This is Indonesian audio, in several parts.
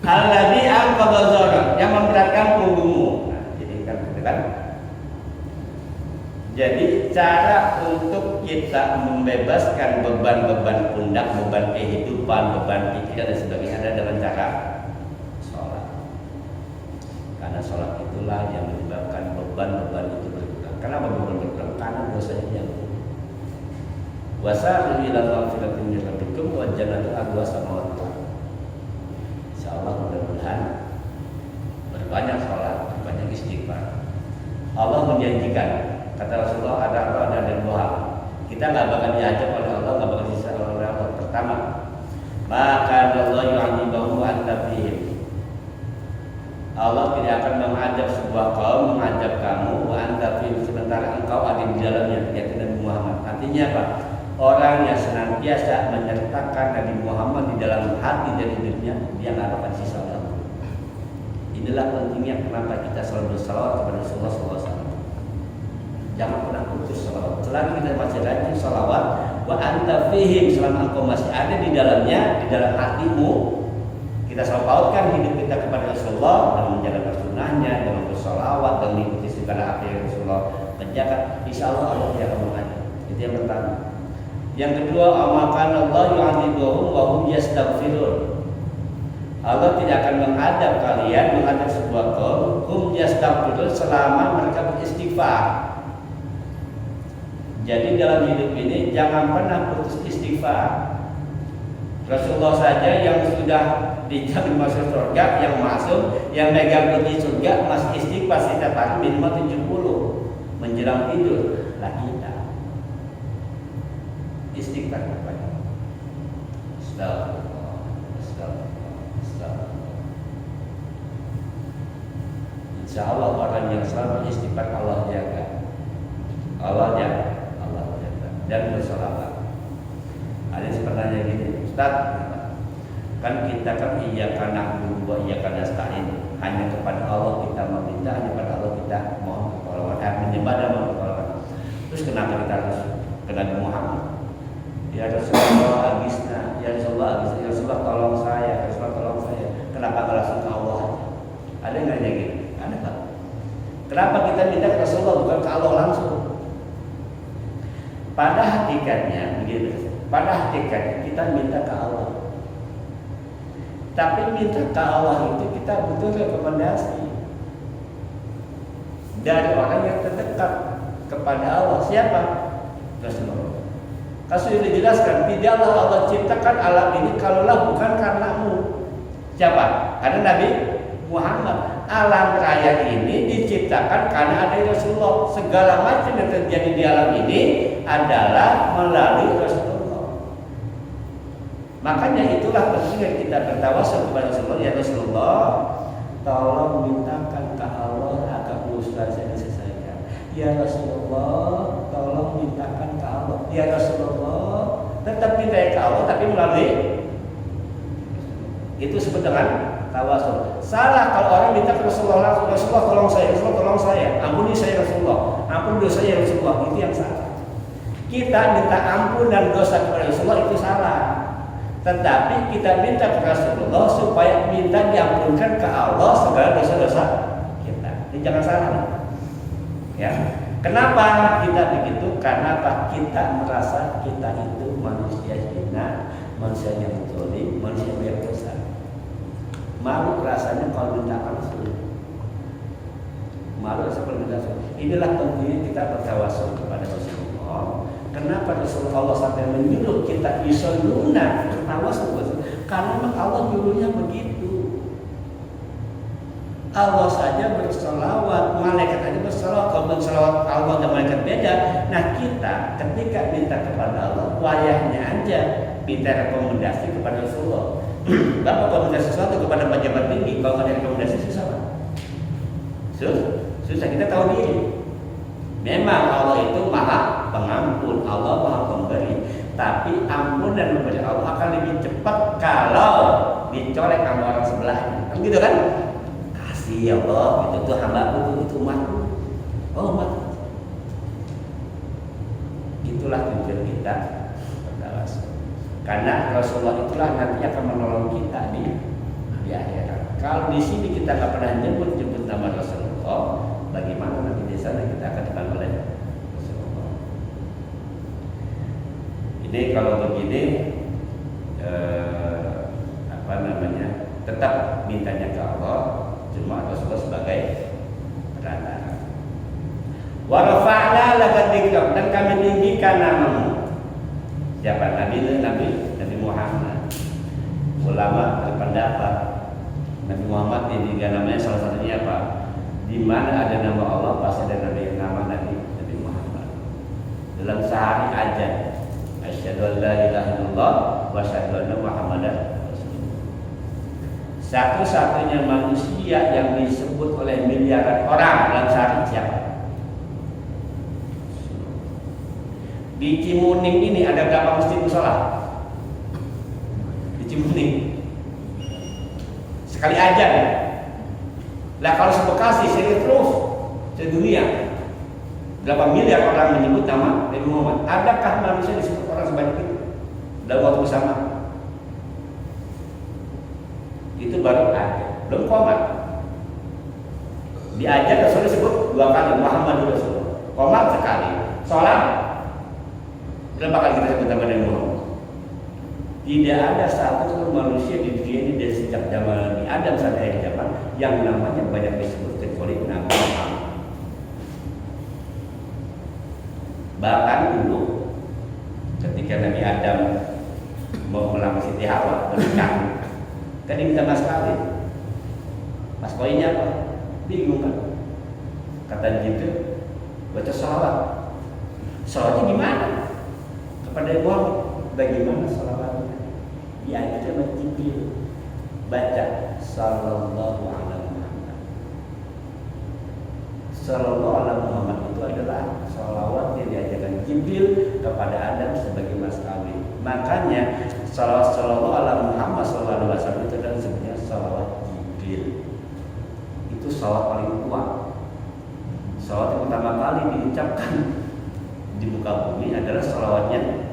Alladzi anqadha dhahrak, yang memberatkan punggungmu. Nah, jadi kan gitu kan. Jadi cara untuk kita membebaskan beban-beban pundak, beban kehidupan, beban pikiran dan sebagainya ada dengan cara sholat. Karena sholat itulah yang menyebabkan beban-beban itu berkurang. Kenapa beban berkurang? Karena dosanya yang wasari'u ila maghfiratin min rabbikum wa jannatin 'arduha as-samawati wal ardh. Insyaallah mudah-mudahan berbanyak sholat, berbanyak istighfar. Allah menjanjikan, kata Rasulullah, ada dua hal. Kita nggak bakal diajak oleh Allah, nggak bakal disisa oleh Allah. Pertama, maka Allah yu'adzibahum wa anta fihim. Allah tidak akan mengadab sebuah kaum, mengadab kamu wa anta fihim, sementara engkau ada di dalamnya, yaitu Nabi Muhammad. Artinya apa? Orang yang senantiasa menyertakan Nabi Muhammad di dalam hati dan hidupnya, dia nggak akan sisa oleh Allah. Inilah pentingnya kenapa kita selalu bersalawat kepada Rasulullah SAW. Jangan pernah putus salawat. Selama kita masih rajin salawat, wa anta fihim, selama engkau masih ada di dalamnya, di dalam hatimu, kita selalu pautkan hidup kita kepada Rasulullah dan menjalankan sunnahnya, dengan bersalawat dan mengikuti segala apa yang Rasulullah kerjakan. Insya Allah Allah tidak akan mengadab. Itu yang pertama. Yang kedua, amakan Allah yu'adzibuhum wa hum yastaghfirun. Allah tidak akan mengadab kalian, mengadab sebuah kaum, hum yastaghfirun, selama mereka beristighfar. Jadi dalam hidup ini jangan pernah putus istighfar. Rasulullah saja yang sudah dijamin masuk surga, yang masuk, yang megang kunci surga masih istighfar setiap hari minimal 70 menjelang tidur. Lah kita istighfar kepada Astagfirullah, astagfirullah, astagfirullah. Insya Allah orang yang selalu istighfar Allah jaga, Allah jaga dan bersalawat. Ada yang bertanya gini, Ustaz, kan kita kan iyyaka na'budu wa iyyaka nasta'in, hanya kepada Allah kita meminta, hanya kepada Allah kita mohon pertolongan, menyembah dan mohon pertolongan. Terus kenapa kita harus ke Nabi Muhammad? Ya Rasulullah agisna, ya Rasulullah agisna, ya Rasulullah tolong saya, ya Rasulullah tolong saya. Kenapa nggak langsung ke Allah aja? Ada yang nanya gitu? Ada tak? Kenapa kita minta ke Rasulullah bukan ke Allah langsung? Pada hakikatnya begitu. Pada hakikatnya kita minta ke Allah. Tapi minta ke Allah itu kita butuh rekomendasi dari orang yang terdekat kepada Allah. Siapa? Rasulullah. Kalau sudah dijelaskan, tidaklah Allah ciptakan alam ini kalaulah bukan karenamu. Siapa? Ada Nabi Muhammad. Alam raya ini diciptakan karena ada Rasulullah. Segala macam yang terjadi di alam ini adalah melalui Rasulullah. Makanya itulah pentingnya kita bertawasul kepada Rasulullah. Ya Rasulullah, tolong mintakan ke Allah agar urusan saya diselesaikan. Ya Rasulullah, tolong mintakan ke Allah. Ya Rasulullah, tetap minta ke Allah tapi melalui itu disebut dengan tawasul. Salah kalau orang minta ke Rasulullah langsung, Rasulullah tolong saya, Rasulullah tolong saya, ampuni saya Rasulullah, ampun dosa saya Rasulullah, itu yang salah. Kita minta ampun dan dosa kepada Rasulullah itu salah. Tetapi kita minta ke Rasulullah supaya minta diampunkan ke Allah segala dosa-dosa kita. Ini jangan salah. Ya. Kenapa kita begitu? Karena kita merasa kita itu manusia hina, manusia yang zalim, manusia yang dosa. Malu rasanya kalau minta langsung. Malu rasanya kalau minta langsung. Inilah pentingnya kita bertawasul kepada Rasulullah. Kenapa Rasulullah Allah sampai menyuruh kita yusalluna bertawasul? Karena memang Allah nyuruhnya begitu. Allah saja berselawat, malaikat aja berselawat. Kalau berselawat Allah dan malaikat beda. Nah kita ketika minta kepada Allah, wayahnya aja minta rekomendasi kepada Rasulullah. Bapak rekomendasi sesuatu kepada pejabat tinggi, kalau ada rekomendasi susah Pak. Susah, kita tahu diri. Memang Allah itu maha pengampun, Allah maha pemberi. Tapi ampun dan memberi Allah akan lebih cepat kalau dicolek sama orang sebelahnya. Kan gitu kan? Kasih ya Allah, itu hamba-Mu, itu umat-Mu. Oh umat. Itulah tujuan kita bertawasul. Karena Rasulullah itulah nanti akan menolong kita di di akhirat. Kalau di sini kita nggak pernah nyebut nama Rasulullah, bagaimana nanti di sana kita akan dipanggil oleh Rasulullah? Ini kalau begini tetap mintanya ke Allah, cuma Rasulullah sebagai perantara. Wa rafa'na laka dzikrak, dan kami tinggikan namamu. Siapa Nabi Muhammad. Ulama berpendapat Nabi Muhammad ditinggikan namanya salah satunya apa? Di mana ada nama Allah pasti ada nama Nabi Muhammad. Dalam sehari aja, asyhadu an la ilaha illallah wa asyhadu anna Muhammadan rasulullah. Satu-satunya manusia yang disebut oleh miliaran orang dalam sehari siapa? Di Cimuning ini ada berapa masjid mushola? Di Cimuning sekali aja ya. Lah kalau sebekasi seri terus sedunia berapa miliar orang menyebut nama Nabi Muhammad? Adakah manusia disebut orang sebanyak itu dalam waktu sama? Itu baru ada, belum komat. Diajar Rasul disebut 2 kali Muhammad Rasulullah, komat sekali. Sholat berapa kali kita sebut nama Nabi Muhammad? Tidak ada satu manusia di dunia ini dari sejak zaman Nabi Adam sampai akhir zaman yang namanya banyak disebut kecuali Nabi Muhammad. Bahkan dulu ketika Nabi Adam mau melamar Siti Hawa menikah, kan diminta mas kawin. Mas kawinnya apa? Bingung kan? Kata gitu, baca salawat. Salawatnya gimana? Kepada Muhammad. Bagaimana salawatnya? Dia sama Jibril baca sallallahu alaihi Muhammad. Sallallahu alaihi Muhammad itu adalah salawat yang diajarkan Jibril kepada Adam sebagai mas kawin. Makanya salawat sallallahu alaihi Muhammad sallallahu alaihi wasallam itu adalah sebenarnya salawat Jibril. Itu salawat paling kuat. Salawat yang pertama kali diucapkan di muka bumi adalah salawatnya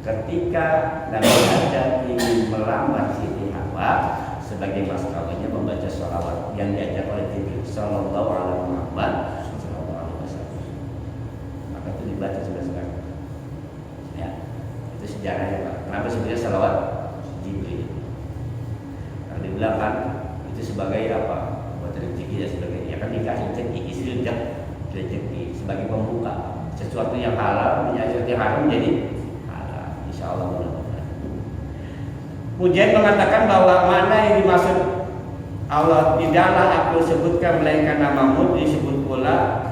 ketika Nabi Adam ingin melamar Siti Hawa sebagai mas kawinnya membaca sholawat yang diajak oleh Jibril sallallahu alaihi Muhammad sallallahu alaihi wasallam. Maka itu dibaca sekarang. Ya, itu sejarahnya Pak. Kenapa sebenarnya sholawat Jibril? Kalau dibilang kan itu sebagai apa? Buat rezeki ya sebagai ya kan nikah rezeki istri rezeki sebagai pembuka sesuatu yang halal menjadi yang haram menjadi Allah mudah-mudahan. Mujahid mengatakan bahwa mana yang dimaksud Allah tidaklah aku sebutkan melainkan namamu, disebut pula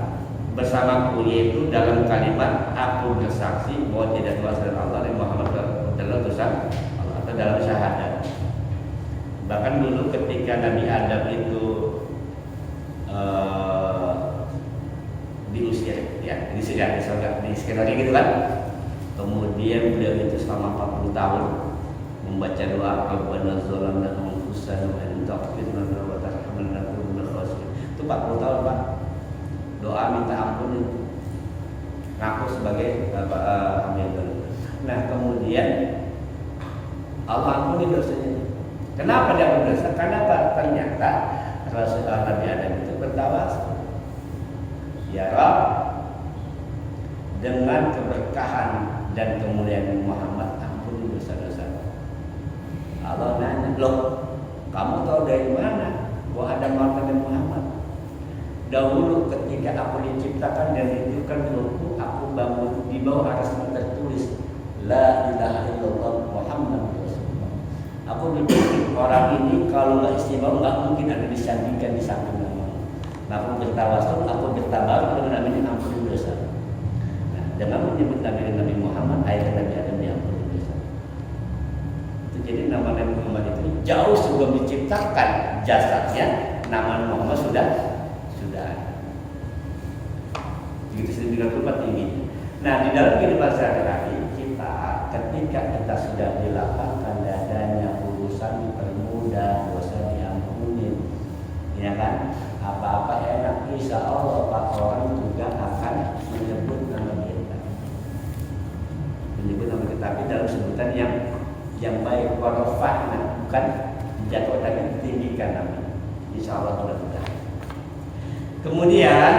bersamaku, yaitu dalam kalimat aku bersaksi bahwa tidak Tuhan selain Allah dan Muhammad adalah utusan Allah, atau dalam syahadat. Bahkan dulu ketika Nabi Adam itu diusir ya, di skenario gitu kan. Kemudian beliau itu selama 40 tahun membaca doa Rabbana zalamna anfusana wa in taghfir lana wa tarhamna lanakunanna minal khasirin. Itu 40 tahun Pak. Doa minta ampun itu. Ngaku sebagai hamba. Nah, kemudian Allah ampuni dosanya. Kenapa dia berdosa? Karena ternyata Rasulullah Nabi Adam itu bertawasul. Ya Rabb, dengan keberkahan dan kemuliaan Muhammad ampuni dosa-dosa. Allah nanya, loh kamu tahu dari mana bahwa ada martabat Muhammad? Dahulu ketika aku diciptakan dan ditiupkan ruhku, aku bangun di bawah arasmu tertulis La ilaha illallah Muhammad Rasulullah. Aku berpikir orang ini kalau nggak istimewa nggak mungkin ada disandingkan di samping nama. Aku bertawasul, aku bertabar dengan namanya ampuni dosa. Dengan menyebut Nabi Muhammad, ayat Nabi Adam diampuni dosa. Itu jadi nama Nabi Muhammad itu jauh sebelum diciptakan jasadnya, nama Muhammad sudah ada. Begitu sedemikian rupa tinggi. Nah, di dalam kehidupan sehari-hari kita, ketika kita sudah dilapangkan dadanya, urusan dipermudah, dosa diampuni, ya kan? Apa-apa enak, insya Allah Pak, orang juga akan menyebut nama kita. Menyebut nama kita, tapi dalam sebutan yang baik. Warofahna, bukan dijatuhkan, ditinggikan namanya. Insya Allah mudah-mudahan. Kemudian